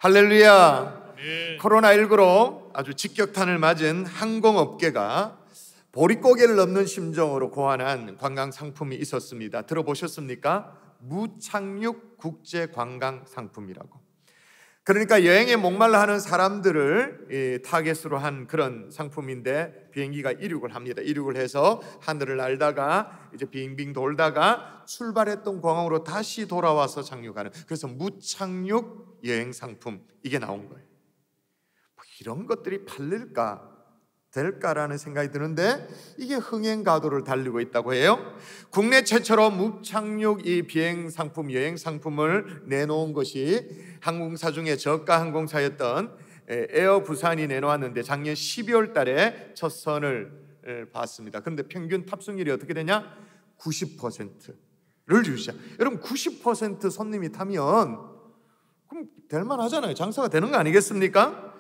할렐루야. 네. 코로나19로 아주 직격탄을 맞은 항공업계가 보릿고개를 넘는 심정으로 고안한 관광상품이 있었습니다. 들어보셨습니까? 무착륙 국제관광상품이라고. 그러니까 여행에 목말라 하는 사람들을 타겟으로 한 그런 상품인데, 비행기가 이륙을 합니다. 이륙을 해서 하늘을 날다가 이제 빙빙 돌다가 출발했던 공항으로 다시 돌아와서 착륙하는, 그래서 무착륙 여행 상품, 이게 나온 거예요. 뭐 이런 것들이 팔릴까 될까라는 생각이 드는데, 이게 흥행 가도를 달리고 있다고 해요. 국내 최초로 무착륙 이 비행 상품, 여행 상품을 내놓은 것이 항공사 중에 저가 항공사였던 에어 부산이 내놓았는데, 작년 12월 달에 첫 선을 봤습니다. 그런데 평균 탑승률이 어떻게 되냐? 90%를 유지한. 여러분, 90% 손님이 타면 그럼 될만 하잖아요. 장사가 되는 거 아니겠습니까?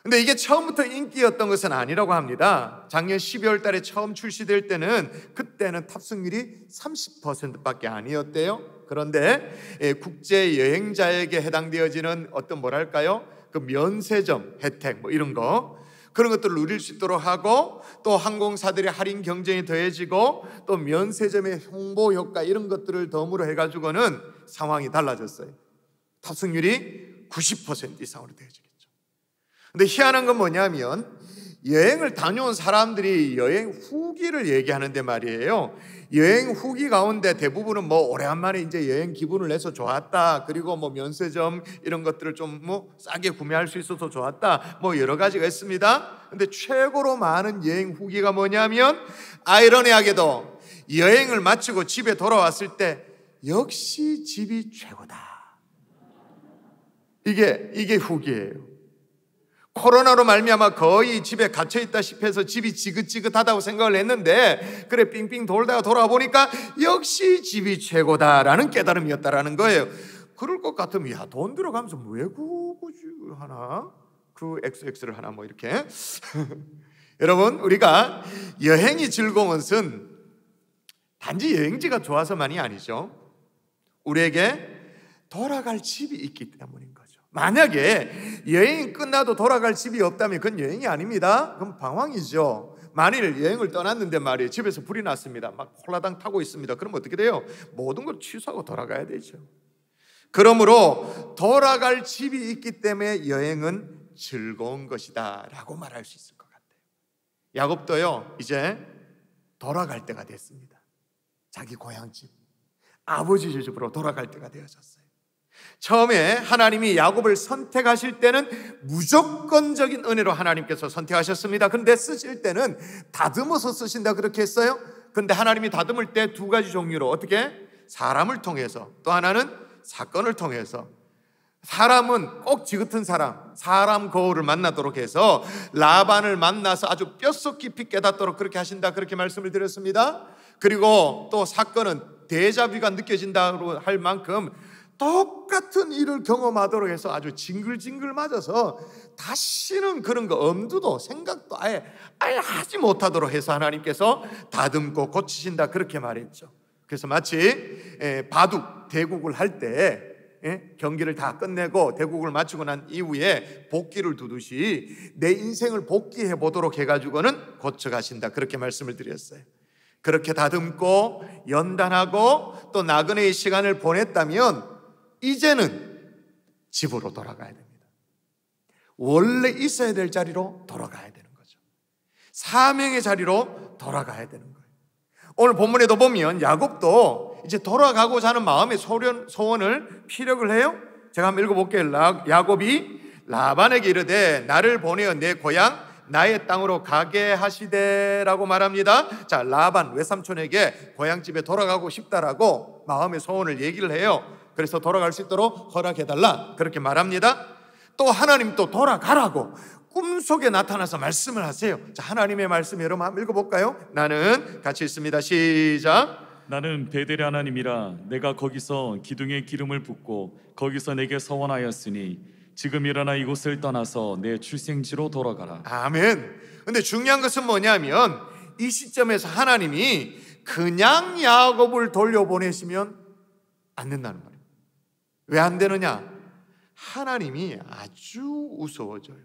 근데 이게 처음부터 인기였던 것은 아니라고 합니다. 작년 12월 달에 처음 출시될 때는, 그때는 탑승률이 30%밖에 아니었대요. 그런데 국제 여행자에게 해당되어지는 어떤 뭐랄까요? 그 면세점 혜택 뭐 이런 거, 그런 것들을 누릴 수 있도록 하고, 또 항공사들의 할인 경쟁이 더해지고, 또 면세점의 홍보 효과, 이런 것들을 덤으로 해가지고는 상황이 달라졌어요. 탑승률이 90% 이상으로 되어지겠죠. 근데 희한한 건 뭐냐면, 여행을 다녀온 사람들이 여행 후기를 얘기하는데 말이에요. 여행 후기 가운데 대부분은 뭐 오래간만에 이제 여행 기분을 내서 좋았다, 그리고 뭐 면세점 이런 것들을 좀 뭐 싸게 구매할 수 있어서 좋았다, 뭐 여러 가지가 있습니다. 근데 최고로 많은 여행 후기가 뭐냐면, 아이러니하게도 여행을 마치고 집에 돌아왔을 때 역시 집이 최고다, 이게 후기예요. 코로나로 말미암아 거의 집에 갇혀있다시피 해서 집이 지긋지긋하다고 생각을 했는데, 그래 빙빙 돌다가 돌아와 보니까 역시 집이 최고다라는 깨달음이었다라는 거예요. 그럴 것 같으면, 야, 돈 들어가면서 왜 그거지 하나? 그 XX를 하나 뭐 이렇게. 여러분, 우리가 여행이 즐거운 것은 단지 여행지가 좋아서만이 아니죠. 우리에게 돌아갈 집이 있기 때문인 거죠. 만약에 여행이 끝나도 돌아갈 집이 없다면 그건 여행이 아닙니다. 그건 방황이죠. 만일 여행을 떠났는데 말이에요, 집에서 불이 났습니다. 막 홀라당 타고 있습니다. 그럼 어떻게 돼요? 모든 걸 취소하고 돌아가야 되죠. 그러므로 돌아갈 집이 있기 때문에 여행은 즐거운 것이다 라고 말할 수 있을 것 같아요. 야곱도요, 이제 돌아갈 때가 됐습니다. 자기 고향집, 아버지 집으로 돌아갈 때가 되어졌어요. 처음에 하나님이 야곱을 선택하실 때는 무조건적인 은혜로 하나님께서 선택하셨습니다. 그런데 쓰실 때는 다듬어서 쓰신다 그렇게 했어요. 그런데 하나님이 다듬을 때 두 가지 종류로, 어떻게? 사람을 통해서, 또 하나는 사건을 통해서. 사람은 꼭 지긋은 사람 거울을 만나도록 해서 라반을 만나서 아주 뼛속 깊이 깨닫도록 그렇게 하신다, 그렇게 말씀을 드렸습니다. 그리고 또 사건은 데자뷰가 느껴진다고 할 만큼 똑같은 일을 경험하도록 해서 아주 징글징글 맞아서 다시는 그런 거 엄두도 생각도 아예 하지 못하도록 해서 하나님께서 다듬고 고치신다, 그렇게 말했죠. 그래서 마치 바둑 대국을 할 때 경기를 다 끝내고 대국을 마치고 난 이후에 복기를 두듯이 내 인생을 복기해 보도록 해가지고는 고쳐가신다, 그렇게 말씀을 드렸어요. 그렇게 다듬고 연단하고 또 나그네의 시간을 보냈다면 이제는 집으로 돌아가야 됩니다. 원래 있어야 될 자리로 돌아가야 되는 거죠. 사명의 자리로 돌아가야 되는 거예요. 오늘 본문에도 보면 야곱도 이제 돌아가고자 하는 마음의 소원을 피력을 해요. 제가 한번 읽어볼게요. 야곱이 라반에게 이르되 나를 보내어 내 고향 나의 땅으로 가게 하시되라고 말합니다. 자, 라반 외삼촌에게 고향집에 돌아가고 싶다라고 마음의 소원을 얘기를 해요. 그래서 돌아갈 수 있도록 허락해달라, 그렇게 말합니다. 또 하나님 또 돌아가라고 꿈속에 나타나서 말씀을 하세요. 자, 하나님의 말씀 여러분 한번 읽어볼까요? 나는, 같이 읽습니다. 시작. 나는 베델의 하나님이라 내가 거기서 기둥에 기름을 붓고 거기서 내게 서원하였으니 지금 일어나 이곳을 떠나서 내 출생지로 돌아가라. 아멘. 근데 중요한 것은 뭐냐면, 이 시점에서 하나님이 그냥 야곱을 돌려보내시면 안 된다는 말이에요. 왜 안 되느냐? 하나님이 아주 우스워져요.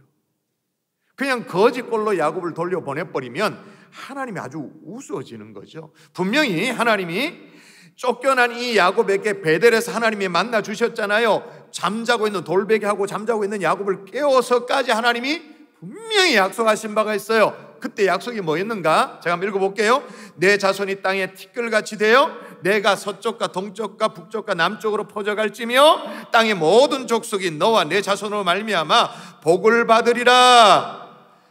그냥 거짓골로 야곱을 돌려보내버리면 하나님이 아주 우스워지는 거죠. 분명히 하나님이 쫓겨난 이 야곱에게 베델에서 하나님이 만나 주셨잖아요. 잠자고 있는 돌베개하고 잠자고 있는 야곱을 깨워서까지 하나님이 분명히 약속하신 바가 있어요. 그때 약속이 뭐였는가? 제가 한번 읽어볼게요. 내 자손이 땅에 티끌같이 되어 내가 서쪽과 동쪽과 북쪽과 남쪽으로 퍼져갈지며 땅의 모든 족속이 너와 내 자손으로 말미암아 복을 받으리라.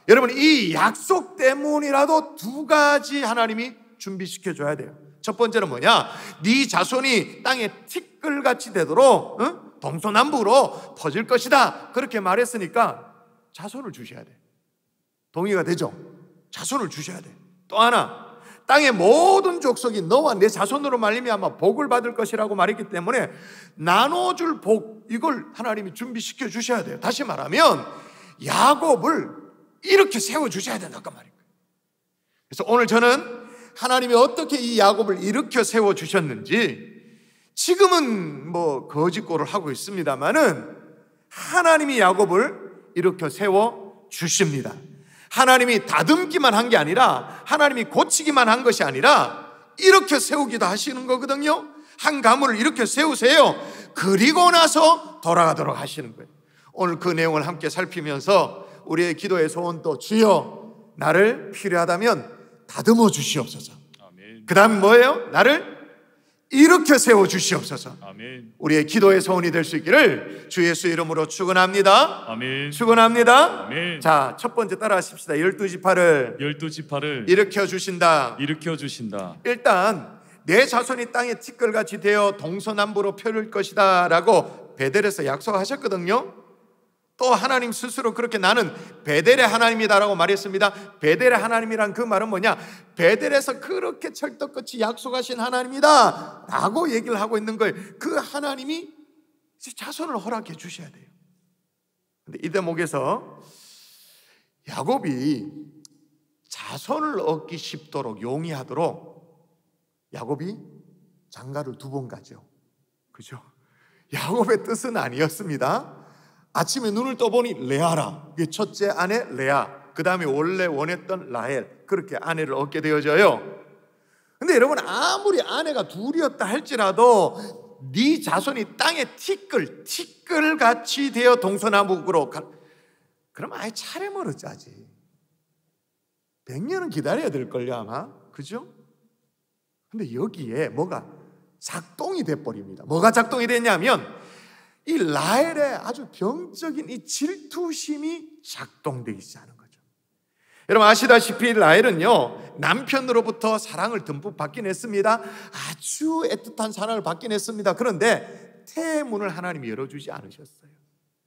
여러분, 이 약속 때문이라도 두 가지 하나님이 준비시켜 줘야 돼요. 첫 번째는 뭐냐? 네 자손이 땅에 티끌같이 되도록 동서남북으로 퍼질 것이다. 그렇게 말했으니까 자손을 주셔야 돼. 동의가 되죠? 자손을 주셔야 돼. 또 하나, 땅의 모든 족속이 너와 내 자손으로 말미암아 복을 받을 것이라고 말했기 때문에 나눠줄 복, 이걸 하나님이 준비시켜 주셔야 돼요. 다시 말하면 야곱을 이렇게 세워주셔야 된다고 말이에요. 그래서 오늘 저는 하나님이 어떻게 이 야곱을 일으켜 세워주셨는지, 지금은 뭐 거짓골을 하고 있습니다만은 하나님이 야곱을 일으켜 세워주십니다. 하나님이 다듬기만 한 게 아니라, 하나님이 고치기만 한 것이 아니라 이렇게 세우기도 하시는 거거든요. 한 가문을 이렇게 세우세요. 그리고 나서 돌아가도록 하시는 거예요. 오늘 그 내용을 함께 살피면서 우리의 기도의 소원도, 주여 나를 필요하다면 다듬어 주시옵소서. 그 다음 뭐예요? 나를 일으켜 세워 주시옵소서. 아멘. 우리의 기도의 소원이 될 수 있기를 주 예수 이름으로 축원합니다. 아멘. 축원합니다. 아멘. 자, 첫 번째 따라 하십시다. 12지파를 일으켜 주신다. 일단 내 자손이 땅의 티끌같이 되어 동서남북으로 펴를 것이다 라고 베델에서 약속하셨거든요. 또 하나님 스스로 그렇게 나는 베델의 하나님이다라고 말했습니다. 베델의 하나님이란 그 말은 뭐냐? 베델에서 그렇게 철떡같이 약속하신 하나님이다 라고 얘기를 하고 있는 거예요. 그 하나님이 자손을 허락해 주셔야 돼요. 근데 이 대목에서 야곱이 자손을 얻기 쉽도록, 용이하도록 야곱이 장가를 2번 가죠. 그죠? 야곱의 뜻은 아니었습니다. 아침에 눈을 떠보니 레아라, 첫째 아내 레아, 그 다음에 원래 원했던 라헬, 그렇게 아내를 얻게 되어져요. 근데 여러분, 아무리 아내가 둘이었다 할지라도 네 자손이 땅에 티끌같이 되어 동서남북으로 그럼 아예 차례모를 짜지. 100년은 기다려야 될걸요 아마. 그죠? 근데 여기에 뭐가 작동이 돼버립니다. 뭐가 작동이 됐냐면 이 라헬의 아주 병적인 이 질투심이 작동되기 시작하는 거죠. 여러분 아시다시피 라헬은요, 남편으로부터 사랑을 듬뿍 받긴 했습니다. 아주 애틋한 사랑을 받긴 했습니다. 그런데 태문을 하나님이 열어주지 않으셨어요.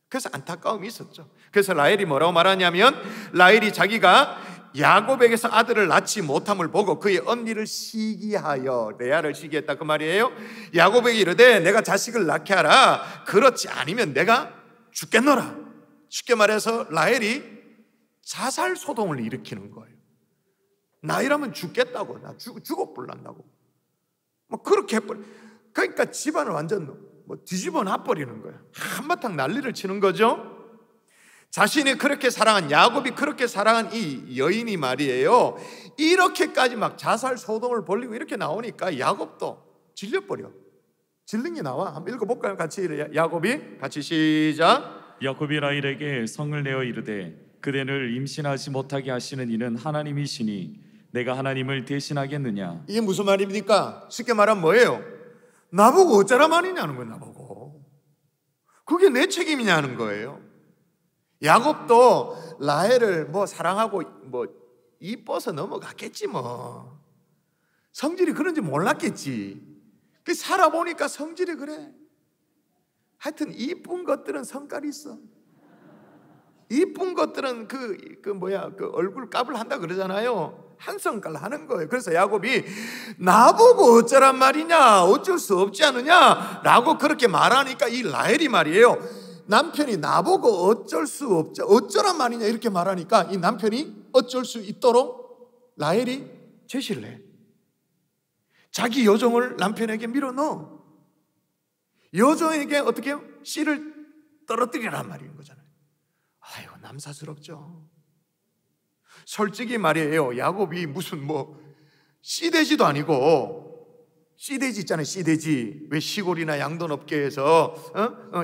그래서 안타까움이 있었죠. 그래서 라헬이 뭐라고 말하냐면, 라헬이 자기가 야곱에게서 아들을 낳지 못함을 보고 그의 언니를 시기하여, 레아를 시기했다 그 말이에요. 야곱에게 이르되 내가 자식을 낳게 하라, 그렇지 않으면 내가 죽겠노라. 쉽게 말해서 라헬이 자살 소동을 일으키는 거예요. 나 이러면 죽겠다고, 나 죽어버린다고 뭐 그렇게 해버려. 그러니까 집안을 완전 뒤집어 놔버리는 거예요. 한바탕 난리를 치는 거죠. 자신이 그렇게 사랑한, 야곱이 그렇게 사랑한 이 여인이 말이에요, 이렇게까지 막 자살 소동을 벌이고 이렇게 나오니까 야곱도 질려버려. 질린 게 나와. 한번 읽어볼까요? 같이. 야곱이 같이 시작. 야곱이 라헬에게 성을 내어 이르되 그대를 임신하지 못하게 하시는 이는 하나님이시니 내가 하나님을 대신하겠느냐. 이게 무슨 말입니까? 쉽게 말하면 뭐예요? 나보고 어쩌라 말이냐는 거예요. 나보고 그게 내 책임이냐는 거예요. 야곱도 라헬을 사랑하고 이뻐서 넘어갔겠지 뭐. 성질이 그런지 몰랐겠지. 그 살아보니까 성질이 그래. 하여튼 이쁜 것들은 성깔이 있어. 이쁜 것들은 그 얼굴 값을 한다 그러잖아요. 한 성깔 하는 거예요. 그래서 야곱이 나보고 어쩌란 말이냐, 어쩔 수 없지 않느냐 라고 그렇게 말하니까 이 라헬이 말이에요, 남편이 나보고 어쩔 수 없지, 어쩌란 말이냐 이렇게 말하니까 이 남편이 어쩔 수 있도록 라헬이 제시를 해. 자기 여종을 남편에게 밀어넣어. 여종에게 어떻게 해요? 씨를 떨어뜨리란 말인 거잖아요. 아이고, 남사스럽죠. 솔직히 말이에요. 야곱이 무슨 씨돼지도 아니고, 씨돼지 있잖아요. 씨돼지. 왜 시골이나 양돈업계에서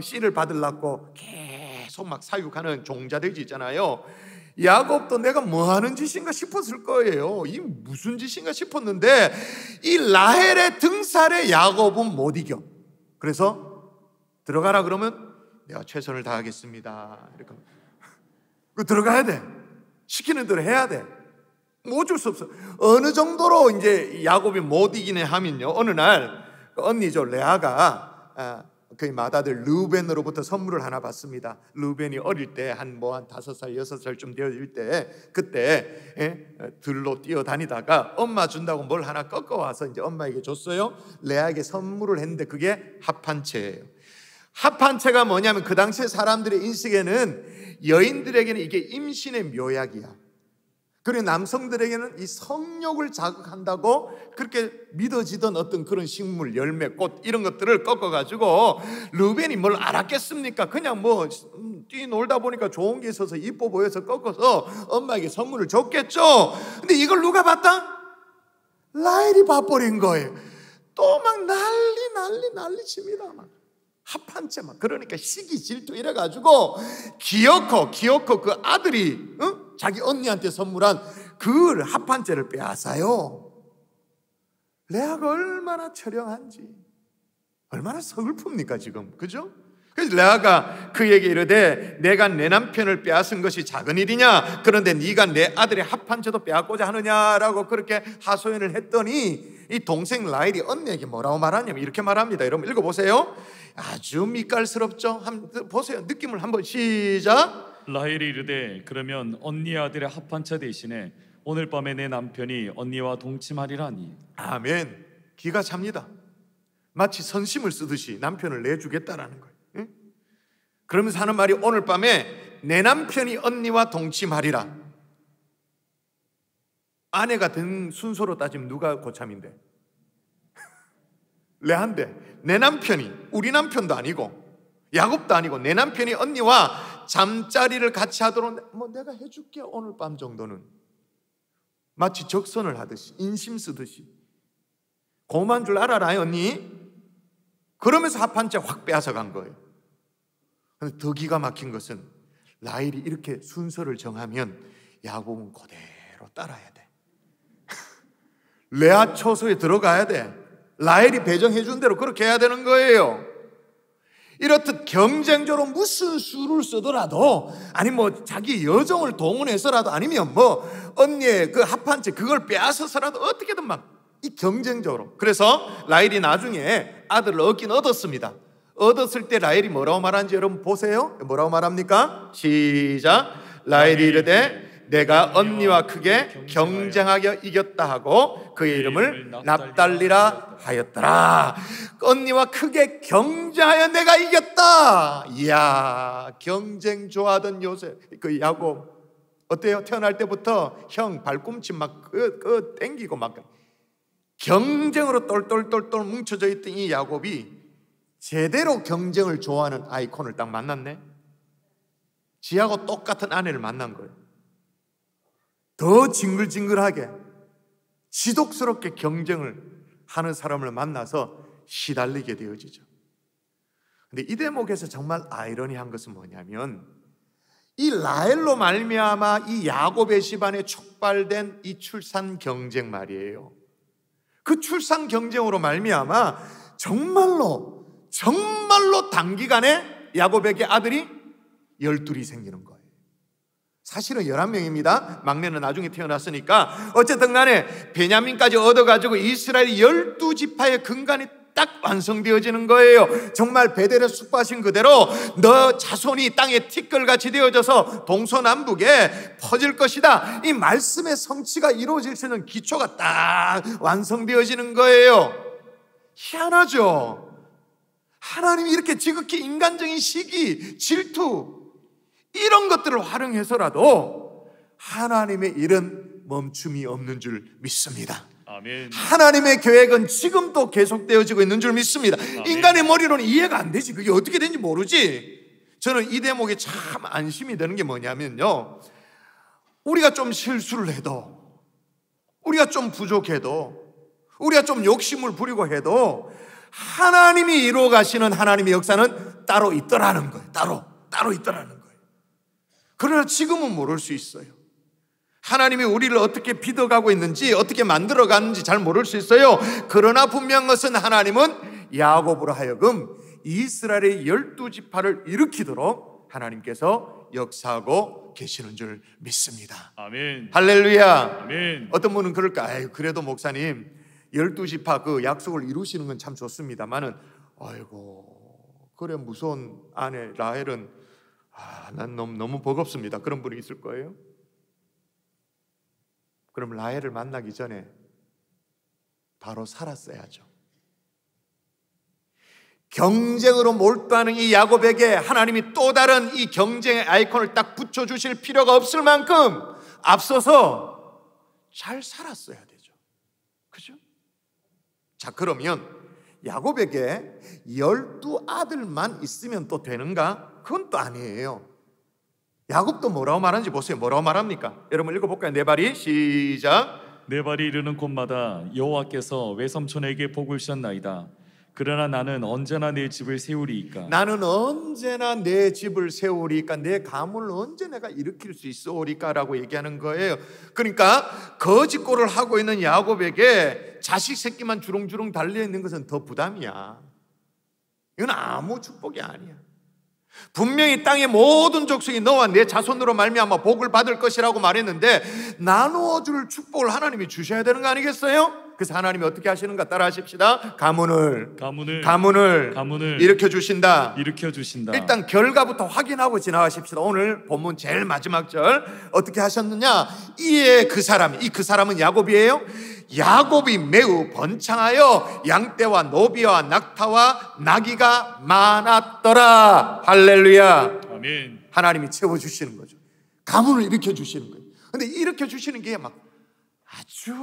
씨를 받으려고 계속 막 사육하는 종자돼지 있잖아요. 야곱도 내가 뭐 하는 짓인가 싶었을 거예요. 이 무슨 짓인가 싶었는데 이 라헬의 등살에 야곱은 못 이겨. 그래서 들어가라 그러면 내가 최선을 다하겠습니다. 이렇게 들어가야 돼. 시키는 대로 해야 돼. 뭐 어쩔 수 없어. 어느 정도로 이제 야곱이 못 이기네 하면요, 어느 날 언니죠 레아가 그 맏아들 르우벤으로부터 선물을 하나 받습니다. 르우벤이 어릴 때 한 5살 6살쯤 되어질 때, 그때 들로 뛰어다니다가 엄마 준다고 뭘 하나 꺾어와서 이제 엄마에게 줬어요. 레아에게 선물을 했는데 그게 합판채예요. 합판채가 뭐냐면 그 당시에 사람들의 인식에는, 여인들에게는 이게 임신의 묘약이야. 그리고 남성들에게는 이 성욕을 자극한다고 그렇게 믿어지던 어떤 그런 식물, 열매, 꽃 이런 것들을 꺾어가지고, 르벤이 뭘 알았겠습니까? 그냥 뛰놀다 보니까 좋은 게 있어서 이뻐 보여서 꺾어서 엄마에게 선물을 줬겠죠. 근데 이걸 누가 봤다? 라헬이 봐버린 거예요. 또 막 난리 칩니다. 막 합한채 막. 그러니까 시기 질투 이래가지고 기어코 그 아들이 자기 언니한테 선물한 그 합한채를 빼앗아요. 레아가 얼마나 처량한지, 얼마나 서글픕니까 지금, 그죠? 그래서 레아가 그에게 이르되 내가 내 남편을 빼앗은 것이 작은 일이냐? 그런데 네가 내 아들의 합한채도 빼앗고자 하느냐라고 그렇게 하소연을 했더니, 이 동생 라헬이 언니에게 뭐라고 말하냐면 이렇게 말합니다. 여러분 읽어보세요. 아주 밑깔스럽죠? 한번 보세요. 느낌을 한번 시작. 라헬이 이르되 그러면 언니의 아들의 합한채 대신에 오늘 밤에 내 남편이 언니와 동침하리라니. 아멘. 기가 찹니다. 마치 선심을 쓰듯이 남편을 내주겠다라는 거예요. 응? 그러면서 하는 말이 오늘 밤에 내 남편이 언니와 동침하리라. 아내가 된 순서로 따지면 누가 고참인데? 레아인데, 내 남편이, 우리 남편도 아니고 야곱도 아니고 내 남편이 언니와 잠자리를 같이 하도록 내가 해줄게 오늘 밤 정도는. 마치 적선을 하듯이, 인심 쓰듯이. 고마운 줄 알아라 언니. 그러면서 합한채 확 빼앗아간 거예요. 근데 더 기가 막힌 것은 라헬이 이렇게 순서를 정하면 야곱은 그대로 따라야 돼. 레아 처소에 들어가야 돼. 라헬이 배정해 준 대로 그렇게 해야 되는 거예요. 이렇듯 경쟁적으로 무슨 수를 쓰더라도, 아니 자기 여종을 동원해서라도, 아니면 언니의 그 합한채 그걸 빼앗아서라도 어떻게든 막 이 경쟁적으로. 그래서 라헬이 나중에 아들을 얻긴 얻었습니다. 얻었을 때 라헬이 뭐라고 말하는지 여러분 보세요. 뭐라고 말합니까? 시작. 라헬이 이르되 내가 언니와 크게 경쟁하여 이겼다 하고 그의 이름을 납달리라 하였더라. 언니와 크게 경쟁하여 내가 이겼다. 이야, 경쟁 좋아하던 그 야곱 어때요? 태어날 때부터 형 발꿈치 막 땡기고 막 경쟁으로 똘똘똘똘 뭉쳐져 있던 이 야곱이 제대로 경쟁을 좋아하는 아이콘을 딱 만났네. 지하고 똑같은 아내를 만난 거예요. 더 징글징글하게 지독스럽게 경쟁을 하는 사람을 만나서 시달리게 되어지죠. 근데 이 대목에서 정말 아이러니한 것은 뭐냐면, 이 라헬로 말미암아 이 야곱의 집안에 촉발된 이 출산 경쟁 말이에요. 그 출산 경쟁으로 말미암아 정말로 단기간에 야곱에게 아들이 12이 생기는 거예요. 사실은 11명입니다. 막내는 나중에 태어났으니까. 어쨌든 간에 베냐민까지 얻어가지고 이스라엘 12지파의 근간이 딱 완성되어지는 거예요. 정말 베델의 숙박신 그대로 너 자손이 땅에 티끌같이 되어져서 동서남북에 퍼질 것이다. 이 말씀의 성취가 이루어질 수 있는 기초가 딱 완성되어지는 거예요. 희한하죠? 하나님이 이렇게 지극히 인간적인 시기, 질투 이런 것들을 활용해서라도 하나님의 일은 멈춤이 없는 줄 믿습니다. 아멘. 하나님의 계획은 지금도 계속되어지고 있는 줄 믿습니다. 아멘. 인간의 머리로는 이해가 안 되지. 그게 어떻게 되는지 모르지. 저는 이 대목이 참 안심이 되는 게 뭐냐면요, 우리가 좀 실수를 해도, 우리가 좀 부족해도, 우리가 좀 욕심을 부리고 해도 하나님이 이루어 가시는 하나님의 역사는 따로 있더라는 거예요. 따로 있더라는 거예요. 그러나 지금은 모를 수 있어요. 하나님이 우리를 어떻게 빚어가고 있는지, 어떻게 만들어가는지 잘 모를 수 있어요. 그러나 분명한 것은 하나님은 야곱으로 하여금 이스라엘의 12지파를 일으키도록 하나님께서 역사하고 계시는 줄 믿습니다. 아멘. 할렐루야. 아멘. 어떤 분은 그럴까? 아유, 그래도 목사님 12지파 그 약속을 이루시는 건 참 좋습니다만은, 아이고, 그래 무서운 아내 라헬은 난 너무 버겁습니다. 그런 분이 있을 거예요. 그럼 라헬을 만나기 전에 바로 살았어야죠. 경쟁으로 몰두하는 이 야곱에게 하나님이 또 다른 이 경쟁의 아이콘을 딱 붙여주실 필요가 없을 만큼 앞서서 잘 살았어야 되죠. 그죠? 자, 그러면 야곱에게 12아들만 있으면 또 되는가? 그건 또 아니에요. 야곱도 뭐라고 말하는지 보세요. 뭐라고 말합니까? 여러분 읽어볼까요? 네 발이 시작. 내 발이 이르는 곳마다 여호와께서 외삼촌에게 복을 주셨나이다. 그러나 나는 언제나 내 집을 세우리이까. 나는 언제나 내 집을 세우리까, 내 가문을 언제 내가 일으킬 수 있으리까 라고 얘기하는 거예요. 그러니까 거짓골을 하고 있는 야곱에게 자식 새끼만 주렁주렁 달려있는 것은 더 부담이야. 이건 아무 축복이 아니야. 분명히 땅의 모든 족속이 너와 내 자손으로 말미암아 복을 받을 것이라고 말했는데 나누어 줄 축복을 하나님이 주셔야 되는 거 아니겠어요? 그래서 하나님이 어떻게 하시는가 따라 하십시다. 가문을 일으켜 주신다. 일단 결과부터 확인하고 지나가십시다. 오늘 본문 제일 마지막 절 어떻게 하셨느냐? 이에 그 사람은 야곱이에요. 야곱이 매우 번창하여 양떼와 노비와 낙타와 나귀가 많았더라. 할렐루야. 아멘. 하나님이 채워주시는 거죠. 가문을 일으켜 주시는 거예요. 근데 일으켜 주시는 게 막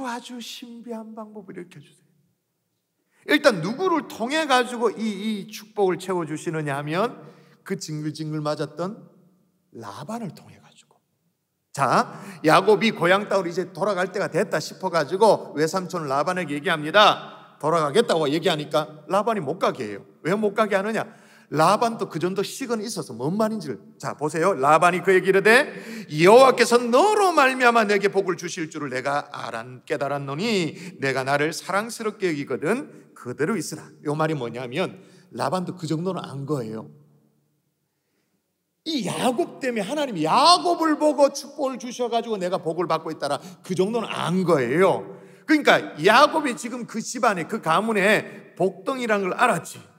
아주 신비한 방법을 일으켜 주세요. 일단 누구를 통해 가지고 이 축복을 채워주시느냐 하면 그 징글징글 맞았던 라반을 통해 가지고. 자, 야곱이 고향 땅으로 이제 돌아갈 때가 됐다 싶어가지고 외삼촌 라반에게 얘기합니다. 돌아가겠다고 얘기하니까 라반이 못 가게 해요. 왜 못 가게 하느냐? 라반도 그 정도 시건이 있어서 뭔 말인지를. 자, 보세요. 라반이 그에게 이르되 여호와께서 너로 말미암아 내게 복을 주실 줄을 내가 깨달았노니 내가 나를 사랑스럽게 여기거든 그대로 있으라. 이 말이 뭐냐면 라반도 그 정도는 안 거예요. 이 야곱 때문에 하나님이 야곱을 보고 축복을 주셔가지고 내가 복을 받고 있다라, 그 정도는 안 거예요. 그러니까 야곱이 지금 그 집안에, 그 가문에 복덩이라는 걸 알았지.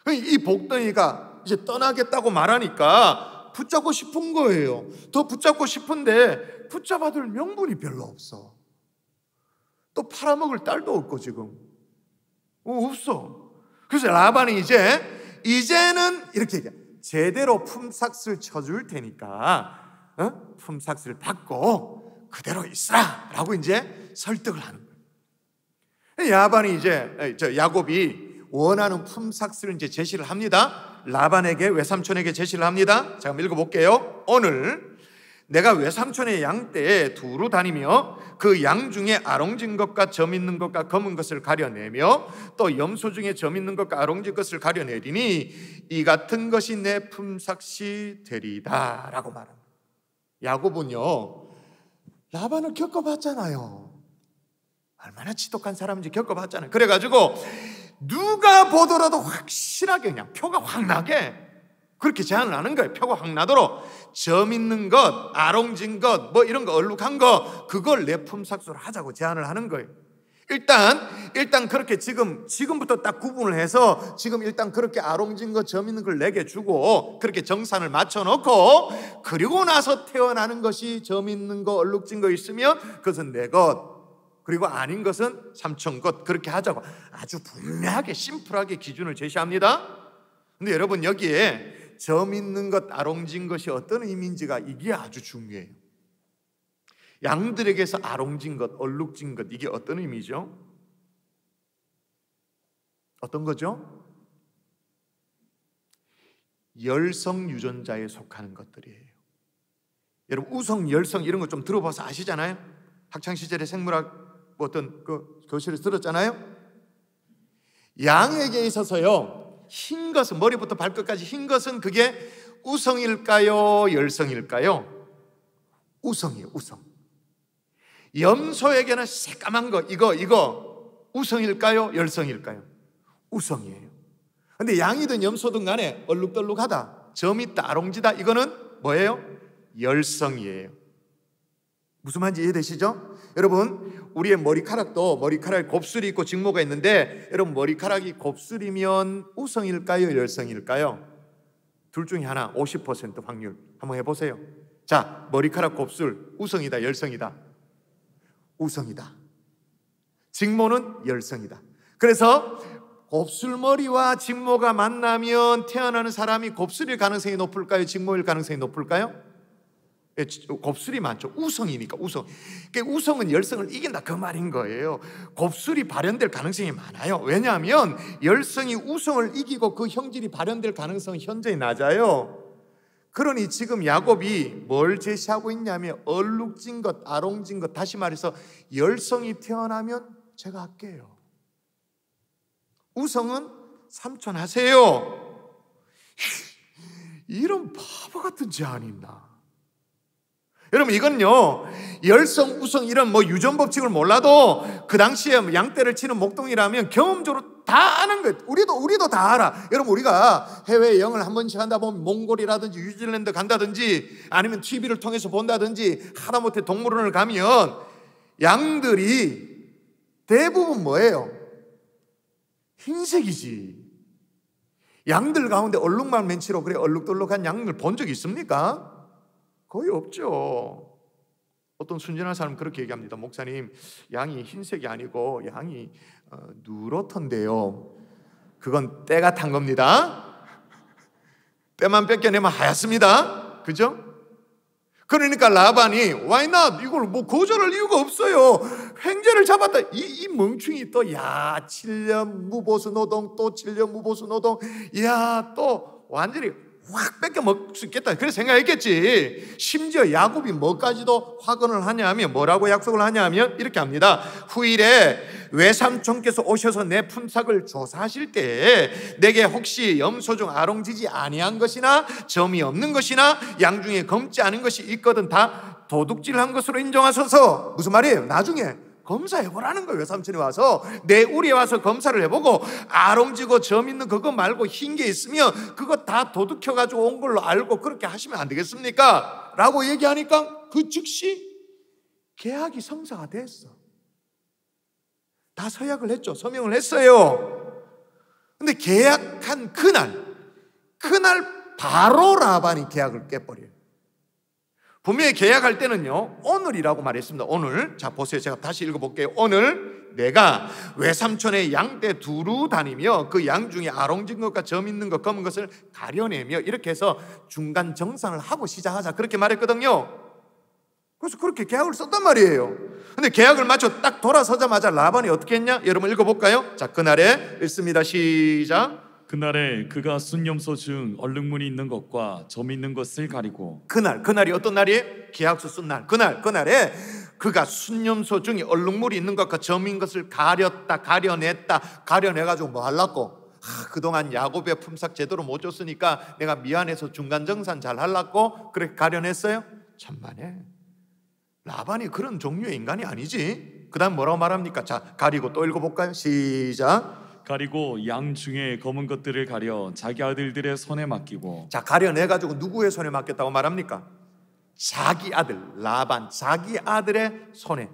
이 복덩이가 이제 떠나겠다고 말하니까 붙잡고 싶은 거예요. 더 붙잡고 싶은데 붙잡아둘 명분이 별로 없어. 또 팔아먹을 딸도 없고 지금 없어. 그래서 라반이 이제는 이렇게 얘기해. 제대로 품삯을 쳐줄 테니까 품삯을 받고 그대로 있으라 라고 이제 설득을 하는 거예요. 야곱이 원하는 품삯을 이제 제시를 합니다. 라반에게, 외삼촌에게 제시를 합니다. 자, 한번 읽어볼게요. 오늘 내가 외삼촌의 양떼에 두루 다니며 그 양 중에 아롱진 것과 점 있는 것과 검은 것을 가려내며 또 염소 중에 점 있는 것과 아롱진 것을 가려내리니 이 같은 것이 내 품삯이 되리다 라고 말합니다. 야곱은요, 라반을 겪어봤잖아요. 얼마나 지독한 사람인지 겪어봤잖아요. 그래가지고 누가 보더라도 확실하게 그냥 표가 확 나게 그렇게 제안을 하는 거예요. 표가 확 나도록 점 있는 것, 아롱진 것, 뭐 이런 거 얼룩한 거, 그걸 내 품삯으로 하자고 제안을 하는 거예요. 일단 그렇게 지금부터 딱 구분을 해서 지금 일단 그렇게 아롱진 거, 점 있는 걸 내게 주고 그렇게 정산을 맞춰놓고, 그리고 나서 태어나는 것이 점 있는 거, 얼룩진 거 있으면 그것은 내 것, 그리고 아닌 것은 삼촌 것, 그렇게 하자고 아주 분명하게 심플하게 기준을 제시합니다. 근데 여러분, 여기에 점 있는 것, 아롱진 것이 어떤 의미인지가 이게 아주 중요해요. 양들에게서 아롱진 것, 얼룩진 것, 이게 어떤 의미죠? 어떤 거죠? 열성 유전자에 속하는 것들이에요. 여러분 우성, 열성 이런 거 좀 들어봐서 아시잖아요. 학창시절에 생물학 어떤 그 교실에서 들었잖아요. 양에게 있어서요, 흰 것은 머리부터 발끝까지 흰 것은 그게 우성일까요, 열성일까요? 우성이에요. 우성. 염소에게는 새까만 거 이거 우성일까요, 열성일까요? 우성이에요. 근데 양이든 염소든 간에 얼룩덜룩하다, 점 있다, 아롱지다, 이거는 뭐예요? 열성이에요. 무슨 말인지 이해되시죠? 여러분 우리의 머리카락도 머리카락에 곱슬이 있고 직모가 있는데, 여러분 머리카락이 곱슬이면 우성일까요, 열성일까요? 둘 중에 하나, 50% 확률. 한번 해보세요. 자, 머리카락 곱슬 우성이다, 열성이다? 우성이다. 직모는 열성이다. 그래서 곱슬머리와 직모가 만나면 태어나는 사람이 곱슬일 가능성이 높을까요, 직모일 가능성이 높을까요? 곱슬이 많죠. 우성이니까 우성. 그러니까 우성은 열성을 이긴다 그 말인 거예요. 곱슬이 발현될 가능성이 많아요. 왜냐하면 열성이 우성을 이기고 그 형질이 발현될 가능성은 현저히 낮아요. 그러니 지금 야곱이 뭘 제시하고 있냐면 얼룩진 것, 아롱진 것, 다시 말해서 열성이 태어나면 제가 할게요. 우성은 삼촌 하세요. 이런 바보 같은 제안이 있나? 여러분 이건요, 열성, 우성 이런 뭐 유전 법칙을 몰라도 그 당시에 양떼를 치는 목동이라면 경험적으로 다 아는 거예요. 우리도 다 알아. 여러분 우리가 해외 여행을 한 번씩 한다 보면 몽골이라든지 뉴질랜드 간다든지 아니면 TV를 통해서 본다든지 하다못해 동물원을 가면 양들이 대부분 뭐예요? 흰색이지. 양들 가운데 얼룩말 맨치로 그래 얼룩덜룩한 양을 본 적 있습니까? 거의 없죠. 어떤 순진한 사람은 그렇게 얘기합니다. 목사님, 양이 흰색이 아니고 양이 누렇던데요. 그건 때가 탄 겁니다. 때만 뺏겨내면 하얗습니다. 그죠? 그러니까 라반이 Why not? 이걸 뭐 거절할 이유가 없어요. 횡재를 잡았다. 이 멍충이 또 7년 무보수 노동, 또 7년 무보수 노동, 또 완전히 확 뺏겨 먹을 수 있겠다, 그래 생각했겠지. 심지어 야곱이 뭐까지도 확언을 하냐면, 뭐라고 약속을 하냐면 이렇게 합니다. 후일에 외삼촌께서 오셔서 내 품삯을 조사하실 때 내게 혹시 염소 중 아롱지지 아니한 것이나 점이 없는 것이나 양 중에 검지 않은 것이 있거든 다 도둑질한 것으로 인정하소서. 무슨 말이에요? 나중에 검사해보라는 거예요. 외삼촌이 와서 내 우리에 와서 검사를 해보고 아롱지고 점 있는 그거 말고 흰 게 있으면 그거 다 도둑혀가지고 온 걸로 알고 그렇게 하시면 안 되겠습니까? 라고 얘기하니까 그 즉시 계약이 성사가 됐어. 다 서약을 했죠. 서명을 했어요. 근데 계약한 그날 바로 라반이 계약을 깨버려요. 분명히 계약할 때는요, 오늘이라고 말했습니다. 오늘. 자, 보세요. 제가 다시 읽어볼게요. 오늘 내가 외삼촌의 양떼 두루 다니며 그 양 중에 아롱진 것과 점 있는 것, 검은 것을 가려내며, 이렇게 해서 중간 정산을 하고 시작하자, 그렇게 말했거든요. 그래서 그렇게 계약을 썼단 말이에요. 근데 계약을 마쳐 딱 돌아서자마자 라반이 어떻게 했냐? 여러분 읽어볼까요? 자, 그날에 읽습니다. 시작. 그날에 그가 순염소 중 얼룩무늬 있는 것과 점 있는 것을 가리고. 그날이 어떤 날이에요? 계약서 쓴 날. 그날에 그가 순염소 중에 얼룩무늬 있는 것과 점 있는 것을 가려내가지고 뭐 하려고? 그동안 야곱의 품삯 제대로 못 줬으니까 내가 미안해서 중간정산 잘 하려고 그렇게 가려냈어요? 천만에. 라반이 그런 종류의 인간이 아니지. 그 다음 뭐라고 말합니까? 자, 가리고 또 읽어볼까요? 시작. 가리고 양 중에 검은 것들을 가려 자기 아들들의 손에 맡기고. 자, 가려내가지고 누구의 손에 맡겼다고 말합니까? 자기 아들, 라반, 자기 아들의 손에.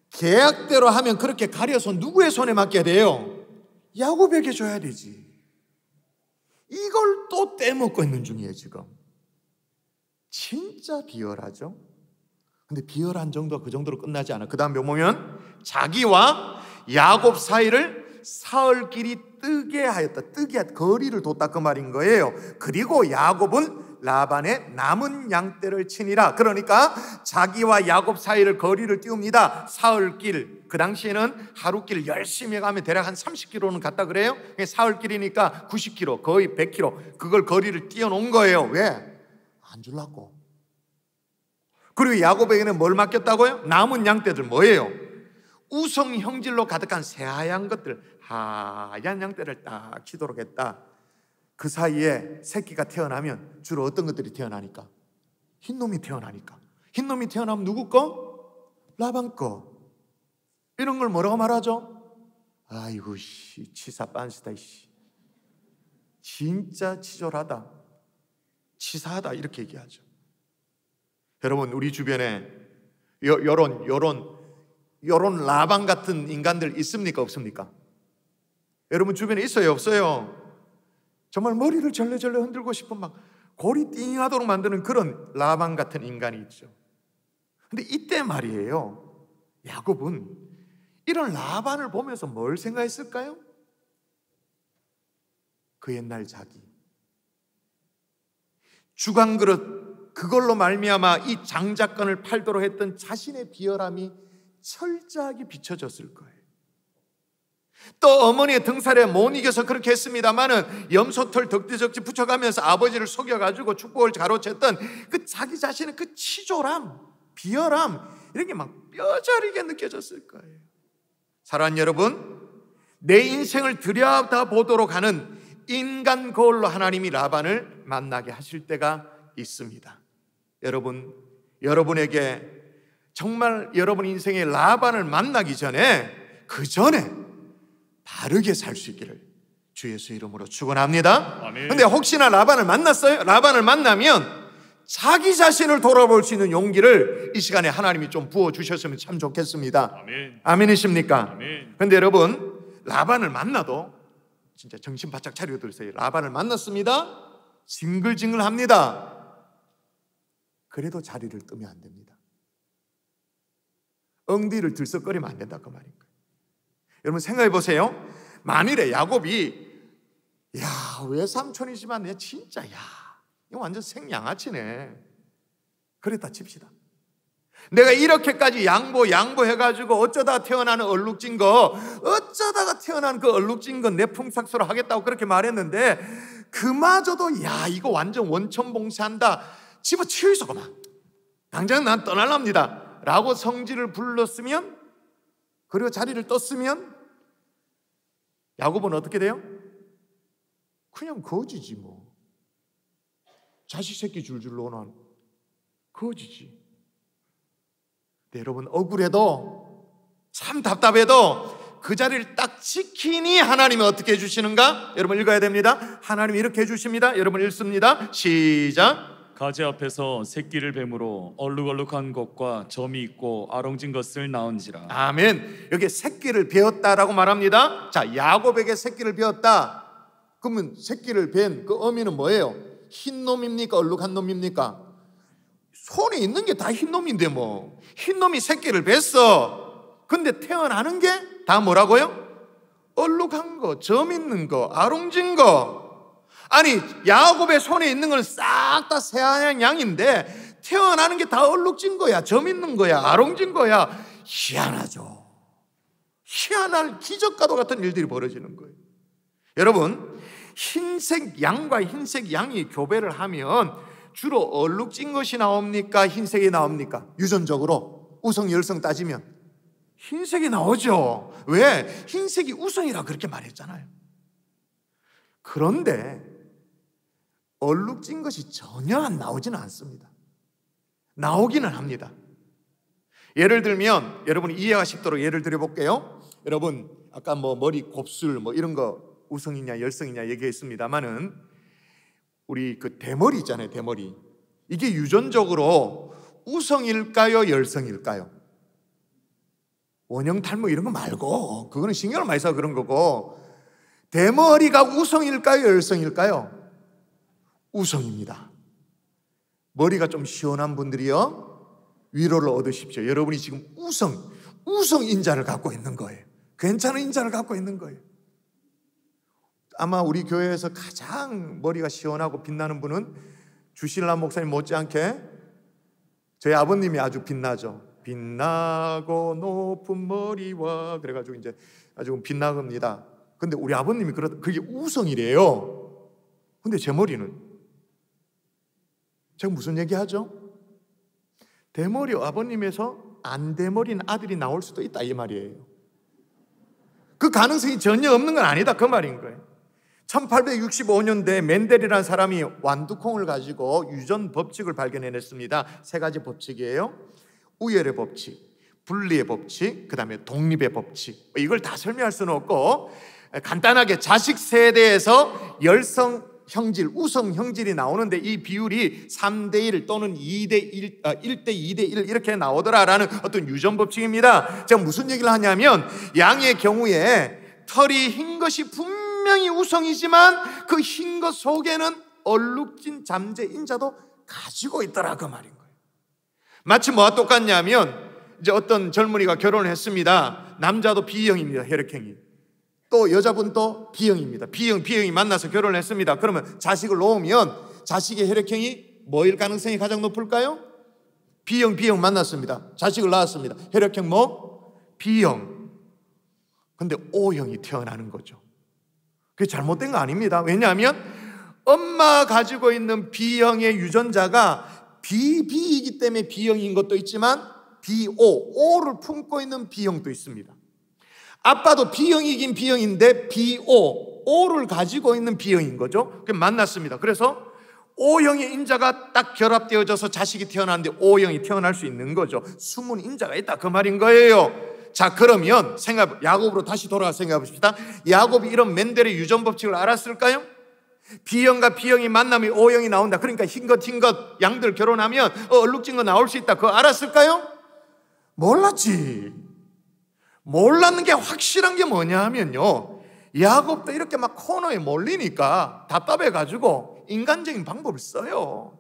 계약대로 하면 그렇게 가려서 누구의 손에 맡겨야 돼요? 야곱에게 줘야 되지. 이걸 또 떼먹고 있는 중이에요 지금. 진짜 비열하죠? 근데 비열한 정도가 그 정도로 끝나지 않아. 그 다음 몇 보면 자기와 야곱 사이를 사흘길이 뜨게 하였다. 거리를 뒀다 그 말인 거예요. 그리고 야곱은 라반의 남은 양떼를 치니라. 그러니까 자기와 야곱 사이를 거리를 띄웁니다. 사흘길, 그 당시에는 하루길 열심히 가면 대략 한 30km는 갔다 그래요. 사흘길이니까 90km, 거의 100km, 그걸 거리를 띄워놓은 거예요. 왜? 안 줄라고. 그리고 야곱에게는 뭘 맡겼다고요? 남은 양떼들 뭐예요? 우성 형질로 가득한 새하얀 것들, 하얀 양떼를 딱 치도록 했다. 그 사이에 새끼가 태어나면 주로 어떤 것들이 태어나니까? 흰놈이 태어나니까. 흰놈이 태어나면 누구 거? 라반 거. 이런 걸 뭐라고 말하죠? 아이고 치사 빤스다 진짜 치졸하다, 치사하다, 이렇게 얘기하죠. 여러분, 우리 주변에 요런 라반 같은 인간들 있습니까? 없습니까? 여러분 주변에 있어요? 없어요? 정말 머리를 절레절레 흔들고 싶은 막 골이 띵하도록 만드는 그런 라반 같은 인간이 있죠. 근데 이때 말이에요, 야곱은 이런 라반을 보면서 뭘 생각했을까요? 그 옛날 자기 주간그릇, 그걸로 말미암아 이 장자권을 팔도록 했던 자신의 비열함이 철저하게 비춰졌을 거예요. 또 어머니의 등살에 못 이겨서 그렇게 했습니다마는 염소털 덕지덕지 붙여가면서 아버지를 속여가지고 축복을 가로챘던 그 자기 자신의 그 치졸함, 비열함, 이런 게 막 뼈저리게 느껴졌을 거예요. 사랑하는 여러분, 내 인생을 들여다보도록 하는 인간 거울로 하나님이 라반을 만나게 하실 때가 있습니다. 여러분, 여러분에게 정말 여러분 인생의 라반을 만나기 전에, 그 전에 바르게 살 수 있기를 주 예수 이름으로 축원합니다. 그런데 혹시나 라반을 만났어요? 라반을 만나면 자기 자신을 돌아볼 수 있는 용기를 이 시간에 하나님이 좀 부어주셨으면 참 좋겠습니다. 아멘이십니까? 그런데 여러분, 라반을 만나도 진짜 정신 바짝 차리고 들으세요. 라반을 만났습니다. 징글징글합니다. 그래도 자리를 뜨면 안 됩니다. 엉디를 들썩거리면 안 된다, 그 말인 거예요. 여러분 생각해 보세요. 만일에 야곱이 외삼촌이지만 내 진짜 이거 완전 생양아치네, 그랬다 칩시다. 내가 이렇게까지 양보해가지고 어쩌다가 태어나는 얼룩진 거, 어쩌다가 태어난 그 얼룩진 거 내 품삯으로 하겠다고 그렇게 말했는데, 그마저도 이거 완전 원천봉쇄한다, 집어치우소 그만, 당장 난 떠날랍니다 라고 성질을 불렀으면, 그리고 자리를 떴으면 야곱은 어떻게 돼요? 그냥 거지지 뭐. 자식 새끼 줄줄 놓는 거지지. 네, 여러분 억울해도 참 답답해도 그 자리를 딱 지키니 하나님이 어떻게 해주시는가? 여러분 읽어야 됩니다. 하나님이 이렇게 해주십니다. 여러분 읽습니다. 시작. 가지 앞에서 새끼를 뱀으로 얼룩얼룩한 것과 점이 있고 아롱진 것을 낳은지라. 아멘. 여기 새끼를 베었다라고 말합니다. 자, 야곱에게 새끼를 베었다. 그러면 새끼를 벤 그 의미는 뭐예요? 흰 놈입니까? 얼룩한 놈입니까? 손에 있는 게 다 흰 놈인데 뭐. 흰 놈이 새끼를 뱄어. 근데 태어나는 게 다 뭐라고요? 얼룩한 거, 점 있는 거, 아롱진 거. 아니, 야곱의 손에 있는 건 싹 다 새하얀 양인데 태어나는 게 다 얼룩진 거야, 점 있는 거야, 아롱진 거야. 희한하죠. 희한할 기적과도 같은 일들이 벌어지는 거예요. 여러분, 흰색 양과 흰색 양이 교배를 하면 주로 얼룩진 것이 나옵니까? 흰색이 나옵니까? 유전적으로 우성 열성 따지면 흰색이 나오죠. 왜? 흰색이 우성이라 그렇게 말했잖아요. 그런데 얼룩진 것이 전혀 안 나오지는 않습니다. 나오기는 합니다. 예를 들면 여러분이 이해가 쉽도록 예를 들어볼게요. 여러분 아까 머리 곱슬 이런 거 우성이냐 열성이냐 얘기했습니다만은 우리 그 대머리 있잖아요. 대머리, 이게 유전적으로 우성일까요? 열성일까요? 원형 탈모 이런 거 말고, 그거는 신경을 많이 써서 그런 거고, 대머리가 우성일까요? 열성일까요? 우성입니다. 머리가 좀 시원한 분들이요, 위로를 얻으십시오. 여러분이 지금 우성 인자를 갖고 있는 거예요. 괜찮은 인자를 갖고 있는 거예요. 아마 우리 교회에서 가장 머리가 시원하고 빛나는 분은 주신람 목사님 못지않게 저희 아버님이 아주 빛나죠. 빛나고 높은 머리와 그래가지고 이제 아주 빛나겁니다. 근데 우리 아버님이 그게 우성이래요. 근데 제 머리는 제가 무슨 얘기하죠? 대머리 아버님에서 안 대머리는 아들이 나올 수도 있다 이 말이에요. 그 가능성이 전혀 없는 건 아니다 그 말인 거예요. 1865년대 멘델이라는 사람이 완두콩을 가지고 유전 법칙을 발견해냈습니다. 3가지 법칙이에요. 우열의 법칙, 분리의 법칙, 그 다음에 독립의 법칙. 이걸 다 설명할 수는 없고 간단하게 자식 세대에서 열성 형질, 우성 형질이 나오는데 이 비율이 3대1 또는 2대1, 1대 2대1 이렇게 나오더라라는 어떤 유전 법칙입니다. 제가 무슨 얘기를 하냐면 양의 경우에 털이 흰 것이 분명히 우성이지만 그 흰 것 속에는 얼룩진 잠재 인자도 가지고 있더라 그 말인 거예요. 마치 뭐와 똑같냐면 이제 어떤 젊은이가 결혼을 했습니다. 남자도 B형입니다. 혈액형이. 또 여자분도 B형입니다. B형이 만나서 결혼을 했습니다. 그러면 자식을 놓으면 자식의 혈액형이 뭐일 가능성이 가장 높을까요? B형 만났습니다. 자식을 낳았습니다. 혈액형 B형. 근데 O형이 태어나는 거죠. 그게 잘못된 거 아닙니다. 왜냐하면 엄마 가지고 있는 B형의 유전자가 BB이기 때문에 B형인 것도 있지만 O를 품고 있는 B형도 있습니다. 아빠도 B형이긴 B형인데 O를 가지고 있는 B형인 거죠. 만났습니다. 그래서 O형의 인자가 딱 결합되어져서 자식이 태어났는데 O형이 태어날 수 있는 거죠. 숨은 인자가 있다 그 말인 거예요. 자, 그러면 야곱으로 다시 돌아가 생각해 봅시다. 야곱이 이런 멘델의 유전 법칙을 알았을까요? B형과 B형이 만나면 O형이 나온다. 그러니까 흰것 양들 결혼하면 얼룩진 거 나올 수 있다. 그거 알았을까요? 몰랐지. 몰랐는 게 확실한 게 뭐냐 하면요, 야곱도 이렇게 막 코너에 몰리니까 답답해가지고 인간적인 방법을 써요.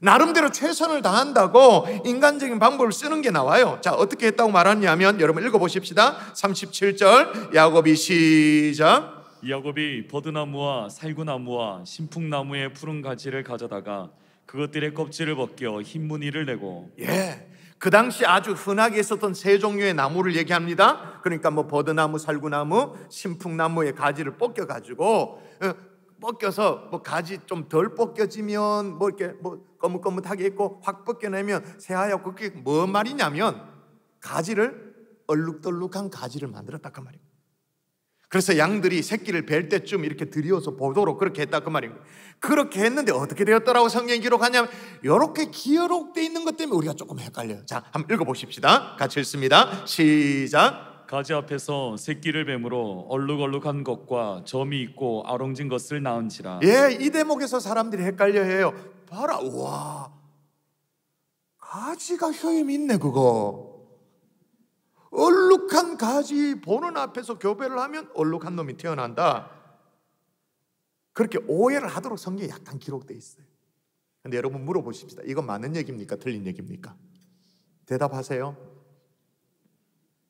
나름대로 최선을 다한다고 인간적인 방법을 쓰는 게 나와요. 자, 어떻게 했다고 말하냐면 여러분 읽어보십시다. 37절 야곱이 시작. 야곱이 버드나무와 살구나무와 신풍나무의 푸른 가지를 가져다가 그것들의 껍질을 벗겨 흰 무늬를 내고. 그 당시 아주 흔하게 있었던 3종류의 나무를 얘기합니다. 그러니까 뭐 버드나무, 살구나무, 신풍나무의 가지를 벗겨가지고 벗겨서 뭐 가지 좀 덜 벗겨지면 뭐 이렇게 뭐 거뭇거뭇하게 있고 확 벗겨내면 새하얗고 그게 뭐 말이냐면 가지를 얼룩덜룩한 가지를 만들었다 그 말입니다. 그래서 양들이 새끼를 뵐 때쯤 이렇게 들이어서 보도록 그렇게 했다 그 말입니다. 그렇게 했는데 어떻게 되었더라고 성경이 기록하냐면 이렇게 기록되어 있는 것 때문에 우리가 조금 헷갈려요. 자, 한번 읽어보십시다. 같이 읽습니다. 시작. 가지 앞에서 새끼를 뱀으로 얼룩얼룩한 것과 점이 있고 아롱진 것을 낳은지라. 이 대목에서 사람들이 헷갈려해요. 봐라, 우와, 가지가 효임 있네 그거. 얼룩한 가지 보는 앞에서 교배를 하면 얼룩한 놈이 태어난다. 그렇게 오해를 하도록 성경에 약간 기록되어 있어요. 근데 여러분 물어보십시다. 이건 맞는 얘기입니까? 틀린 얘기입니까? 대답하세요.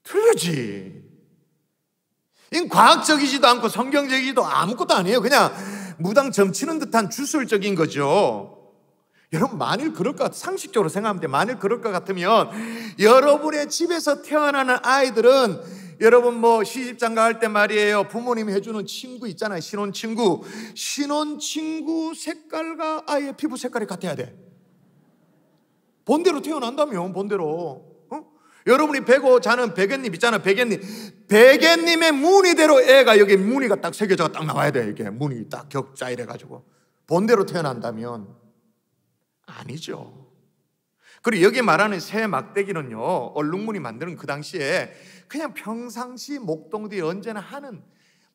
틀리지. 이건 과학적이지도 않고 성경적이지도 아무것도 아니에요. 그냥 무당 점치는 듯한 주술적인 거죠. 여러분 만일 그럴 것 상식적으로 생각하면 돼. 만일 그럴 것 같으면 여러분의 집에서 태어나는 아이들은 여러분 뭐 시집장가 할 때 말이에요, 부모님이 해주는 친구 있잖아요. 신혼친구 색깔과 아이의 피부 색깔이 같아야 돼. 본대로 태어난다면 본대로. 여러분이 베고 자는 베갯잎 있잖아요. 베갯님의 무늬대로 애가 여기 무늬가 딱 새겨져 딱 나와야 돼. 이게 무늬 딱 격자 이래가지고 본대로 태어난다면 아니죠. 그리고 여기 말하는 새 막대기는요, 얼룩무늬 만드는 그 당시에 그냥 평상시 목동들이 언제나 하는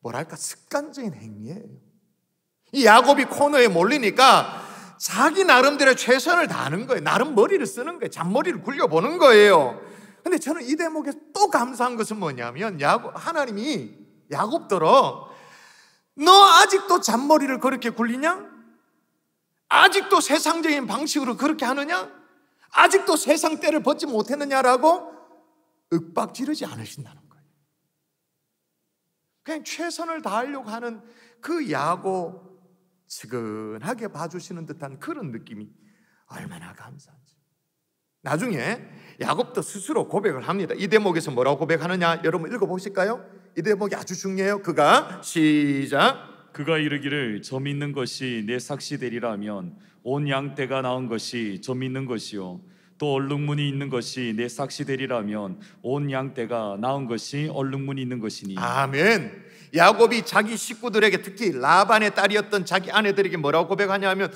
뭐랄까 습관적인 행위예요. 이 야곱이 코너에 몰리니까 자기 나름대로 최선을 다하는 거예요. 나름 머리를 쓰는 거예요. 잔머리를 굴려보는 거예요. 근데 저는 이 대목에 또 감사한 것은 뭐냐면 하나님이 야곱더러 너 아직도 잔머리를 그렇게 굴리냐? 아직도 세상적인 방식으로 그렇게 하느냐? 아직도 세상 때를 벗지 못했느냐라고 윽박지르지 않으신다는 거예요. 그냥 최선을 다하려고 하는 그 야곱, 측은하게 봐주시는 듯한 그런 느낌이 얼마나 감사한지. 나중에 야곱도 스스로 고백을 합니다. 이 대목에서 뭐라고 고백하느냐 여러분 읽어보실까요? 이 대목이 아주 중요해요. 그가 시작. 그가 이르기를 저 믿는 것이 내 삭시 되리라 하면 온 양떼가 낳은 것이 저 믿는 것이요 또 얼룩무늬 있는 것이 내 삭시 되리라 하면 온 양떼가 낳은 것이 얼룩무늬 있는 것이니. 아멘. 야곱이 자기 식구들에게 특히 라반의 딸이었던 자기 아내들에게 뭐라고 고백하냐 하면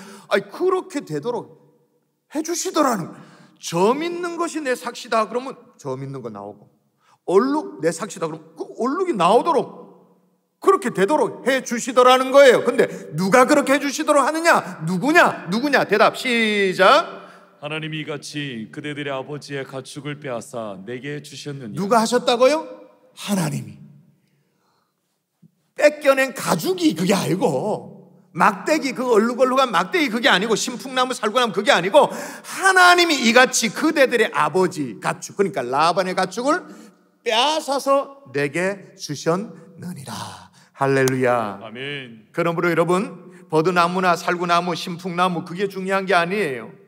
그렇게 되도록 해주시더라는 거예요. 저 믿는 것이 내 삭시다 그러면 저 믿는 거 나오고, 얼룩 내 삭시다 그러면 그 얼룩이 나오도록 그렇게 되도록 해주시더라는 거예요. 근데 누가 그렇게 해주시도록 하느냐? 누구냐? 대답 시작. 하나님이 이같이 그대들의 아버지의 가축을 빼앗아 내게 주셨느냐. 누가 하셨다고요? 하나님이. 뺏겨낸 가죽이 그게 아니고, 막대기, 그 얼룩얼룩한 막대기 그게 아니고, 신풍나무 살구나무 그게 아니고, 하나님이 이같이 그대들의 아버지 가축, 그러니까 라반의 가축을 빼앗아서 내게 주셨느니라. 할렐루야. 아멘. 그러므로 여러분, 버드나무나 살구나무, 신풍나무 그게 중요한 게 아니에요.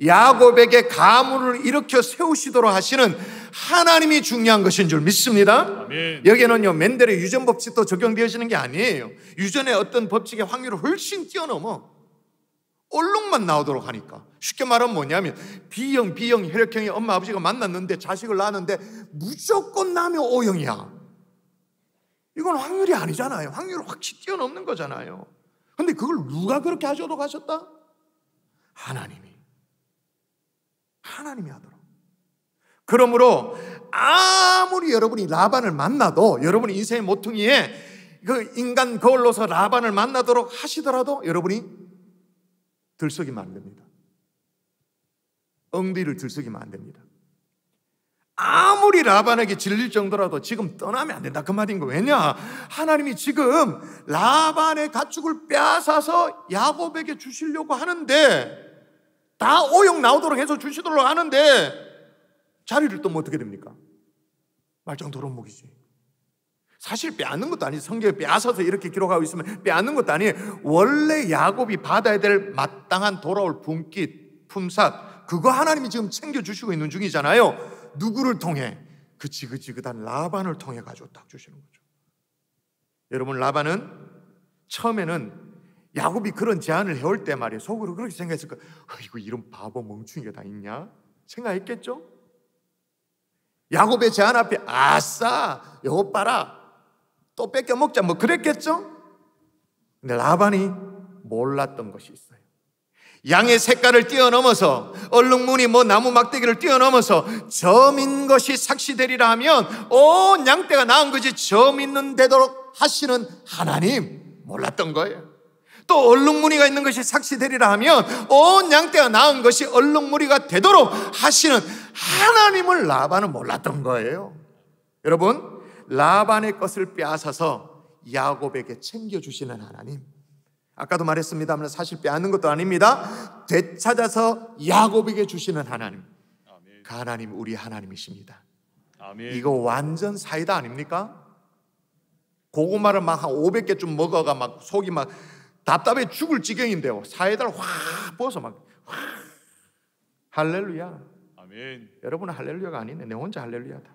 야곱에게 가문을 일으켜 세우시도록 하시는 하나님이 중요한 것인 줄 믿습니다. 아멘. 여기에는요 멘델의 유전 법칙도 적용되어지는 게 아니에요. 유전의 어떤 법칙의 확률을 훨씬 뛰어넘어 얼룩만 나오도록 하니까. 쉽게 말하면 뭐냐면 B형, 혈액형이 엄마 아버지가 만났는데 자식을 낳았는데 무조건 남이 O형이야. 이건 확률이 아니잖아요. 확률을 확실히 뛰어넘는 거잖아요. 근데 그걸 누가 그렇게 하셔도 가셨다? 하나님이 하도록. 그러므로 아무리 여러분이 라반을 만나도, 여러분이 인생의 모퉁이에 그 인간 거울로서 라반을 만나도록 하시더라도 여러분이 들썩이면 안 됩니다. 엉덩이를 들썩이면 안 됩니다. 아무리 라반에게 질릴 정도라도 지금 떠나면 안 된다 그 말인 거. 왜냐? 하나님이 지금 라반의 가축을 빼앗아서 야곱에게 주시려고 하는데, 다 오형 나오도록 해서 주시도록 하는데 자리를 뜨면 어떻게 됩니까? 말짱 도루묵이지. 사실 빼앗는 것도 아니지. 성경에 빼앗아서 이렇게 기록하고 있으면 빼앗는 것도 아니에요. 원래 야곱이 받아야 될 마땅한 돌아올 분깃, 품삯, 그거 하나님이 지금 챙겨주시고 있는 중이잖아요. 누구를 통해? 그 지긋지긋한 라반을 통해 가지고 딱 주시는 거죠. 여러분, 라반은 처음에는 야곱이 그런 제안을 해올 때 말이에요, 속으로 그렇게 생각했을 거예요. 이거 이런 바보 멍충이가 다 있냐? 생각했겠죠? 야곱의 제안 앞에 아싸 이것 봐라 또 뺏겨 먹자 뭐 그랬겠죠? 근데 라반이 몰랐던 것이 있어요. 양의 색깔을 뛰어넘어서, 얼룩무늬 나무 막대기를 뛰어넘어서 저 믿는 것이 삭시되리라 하면 온 양떼가 낳은 것이 저 믿는 되도록 하시는 하나님 몰랐던 거예요. 또 얼룩무늬가 있는 것이 삭시되리라 하면 온 양떼가 낳은 것이 얼룩무늬가 되도록 하시는 하나님을 라반은 몰랐던 거예요. 여러분, 라반의 것을 빼앗아서 야곱에게 챙겨주시는 하나님, 아까도 말했습니다만 사실 빼앗는 것도 아닙니다. 되찾아서 야곱에게 주시는 하나님, 그 하나님 우리 하나님이십니다. 아멘. 이거 완전 사이다 아닙니까? 고구마를 막 한 500개쯤 먹어가 막 속이 막 답답해 죽을 지경인데요, 사이다를 확 부어서 막 할렐루야. 아멘. 여러분은 할렐루야가 아니네. 내 혼자 할렐루야다.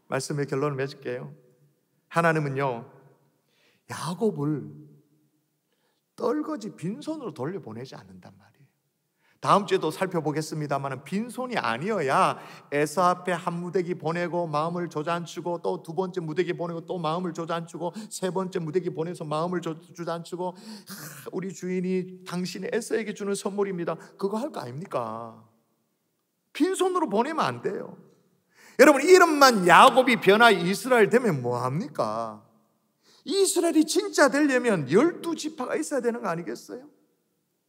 말씀의 결론을 맺을게요. 하나님은요 야곱을 떨거지 빈손으로 돌려보내지 않는단 말이에요. 다음 주에도 살펴보겠습니다만 빈손이 아니어야 에서 앞에 한 무대기 보내고 마음을 조잔치고, 또 두 번째 무대기 보내고 또 마음을 조잔치고, 세 번째 무대기 보내서 마음을 조잔치고, 우리 주인이 당신이 에서에게 주는 선물입니다, 그거 할 거 아닙니까? 빈손으로 보내면 안 돼요. 여러분, 이름만 야곱이 변화 이스라엘 되면 뭐합니까? 이스라엘이 진짜 되려면 12지파가 있어야 되는 거 아니겠어요?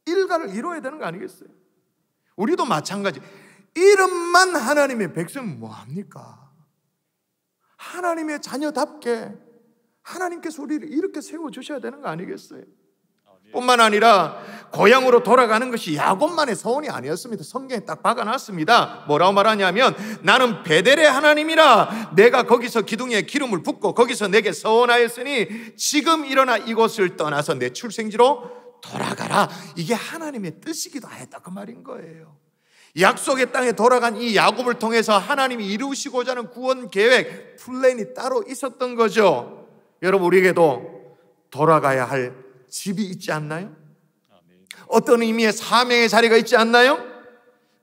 일가를 이루어야 되는 거 아니겠어요? 우리도 마찬가지. 이름만 하나님의 백성은 뭐합니까? 하나님의 자녀답게 하나님께서 우리를 이렇게 세워주셔야 되는 거 아니겠어요? 뿐만 아니라 고향으로 돌아가는 것이 야곱만의 소원이 아니었습니다. 성경에 딱 박아놨습니다. 뭐라고 말하냐면 나는 베델의 하나님이라 내가 거기서 기둥에 기름을 붓고 거기서 내게 서원하였으니 지금 일어나 이곳을 떠나서 내 출생지로 돌아가라. 이게 하나님의 뜻이기도 하였다 그 말인 거예요. 약속의 땅에 돌아간 이 야곱을 통해서 하나님이 이루시고자 하는 구원 계획, 플랜이 따로 있었던 거죠. 여러분, 우리에게도 돌아가야 할 집이 있지 않나요? 어떤 의미의 사명의 자리가 있지 않나요?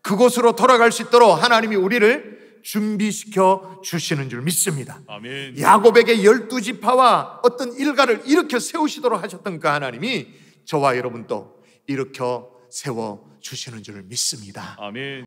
그곳으로 돌아갈 수 있도록 하나님이 우리를 준비시켜 주시는 줄 믿습니다. 아멘. 야곱에게 12지파와 어떤 일가를 일으켜 세우시도록 하셨던 그 하나님이 저와 여러분도 일으켜 세워 주시는 줄 믿습니다. 아멘.